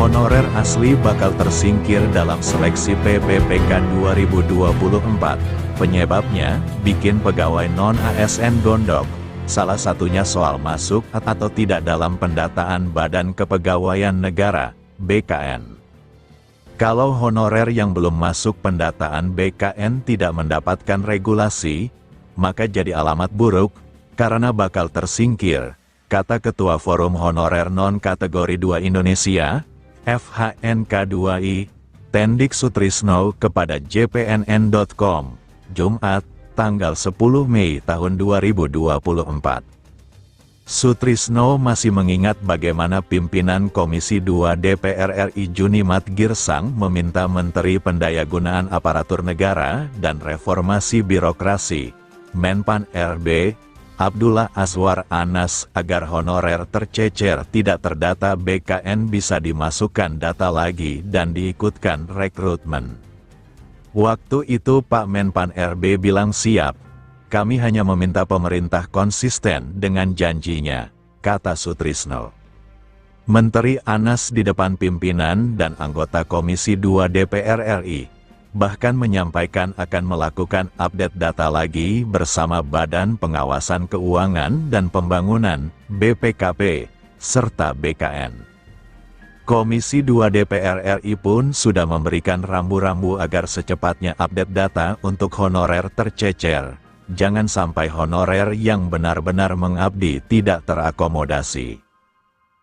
Honorer asli bakal tersingkir dalam seleksi PPPK 2024. Penyebabnya, bikin pegawai non-ASN gondok. Salah satunya soal masuk atau tidak dalam pendataan Badan Kepegawaian Negara, BKN. Kalau honorer yang belum masuk pendataan BKN tidak mendapatkan regulasi, maka jadi alamat buruk, karena bakal tersingkir, kata Ketua Forum Honorer Non-Kategori 2 Indonesia, FHNK2I, Tendik Sutrisno kepada jpnn.com, Jumat, tanggal 10 Mei tahun 2024. Sutrisno masih mengingat bagaimana pimpinan Komisi 2 DPR RI Junimat Girsang meminta Menteri Pendayagunaan Aparatur Negara dan Reformasi Birokrasi, Menpan RB, Abdullah Azwar Anas agar honorer tercecer tidak terdata BKN bisa dimasukkan data lagi dan diikutkan rekrutmen. Waktu itu Pak Menpan RB bilang siap, kami hanya meminta pemerintah konsisten dengan janjinya, kata Sutrisno. Menteri Anas di depan pimpinan dan anggota Komisi 2 DPR RI, bahkan menyampaikan akan melakukan update data lagi bersama Badan Pengawasan Keuangan dan Pembangunan, BPKP, serta BKN. Komisi 2 DPR RI pun sudah memberikan rambu-rambu agar secepatnya update data untuk honorer tercecer. Jangan sampai honorer yang benar-benar mengabdi tidak terakomodasi.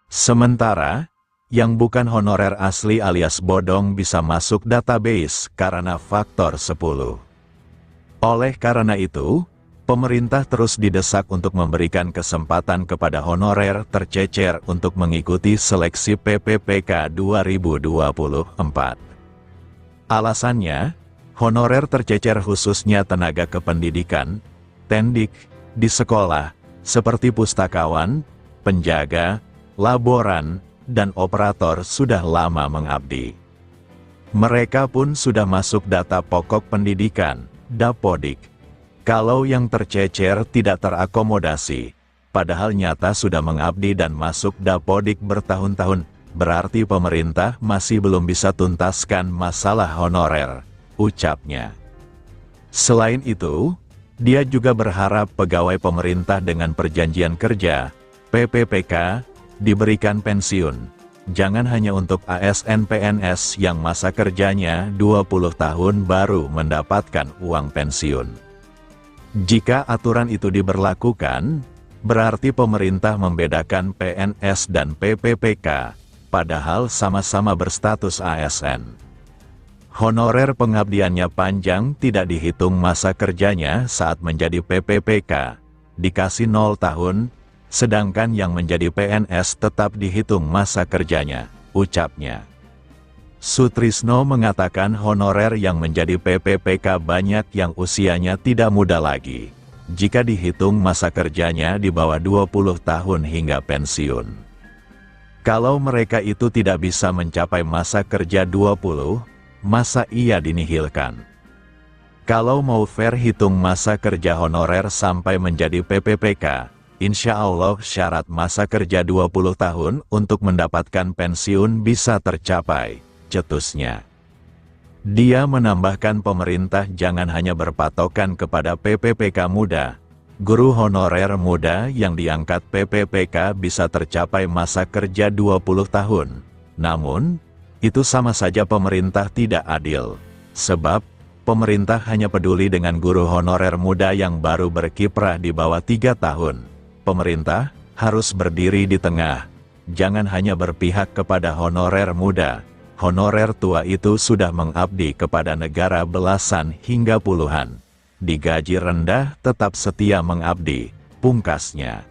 Sementara, yang bukan honorer asli alias bodong bisa masuk database karena faktor 10. Oleh karena itu, pemerintah terus didesak untuk memberikan kesempatan kepada honorer tercecer untuk mengikuti seleksi PPPK 2024. Alasannya, honorer tercecer khususnya tenaga kependidikan, tendik, di sekolah, seperti pustakawan, penjaga, laboran, dan operator sudah lama mengabdi. Mereka pun sudah masuk data pokok pendidikan, Dapodik. Kalau yang tercecer tidak terakomodasi, padahal nyata sudah mengabdi dan masuk Dapodik bertahun-tahun, berarti pemerintah masih belum bisa tuntaskan masalah honorer, ucapnya. Selain itu, dia juga berharap pegawai pemerintah dengan perjanjian kerja, PPPK, diberikan pensiun. Jangan hanya untuk ASN PNS yang masa kerjanya 20 tahun baru mendapatkan uang pensiun. Jika aturan itu diberlakukan, berarti pemerintah membedakan PNS dan PPPK, padahal sama-sama berstatus ASN. Honorer pengabdiannya panjang tidak dihitung masa kerjanya saat menjadi PPPK, dikasih 0 tahun, sedangkan yang menjadi PNS tetap dihitung masa kerjanya, ucapnya. Sutrisno mengatakan honorer yang menjadi PPPK banyak yang usianya tidak muda lagi, jika dihitung masa kerjanya di bawah 20 tahun hingga pensiun. Kalau mereka itu tidak bisa mencapai masa kerja 20, masa ia dinihilkan? Kalau mau fair hitung masa kerja honorer sampai menjadi PPPK, insya Allah syarat masa kerja 20 tahun untuk mendapatkan pensiun bisa tercapai, cetusnya. Dia menambahkan pemerintah jangan hanya berpatokan kepada PPPK muda. Guru honorer muda yang diangkat PPPK bisa tercapai masa kerja 20 tahun. Namun, itu sama saja pemerintah tidak adil. Sebab, pemerintah hanya peduli dengan guru honorer muda yang baru berkiprah di bawah 3 tahun. Pemerintah harus berdiri di tengah, jangan hanya berpihak kepada honorer muda. Honorer tua itu sudah mengabdi kepada negara belasan hingga puluhan. Digaji rendah tetap setia mengabdi, pungkasnya.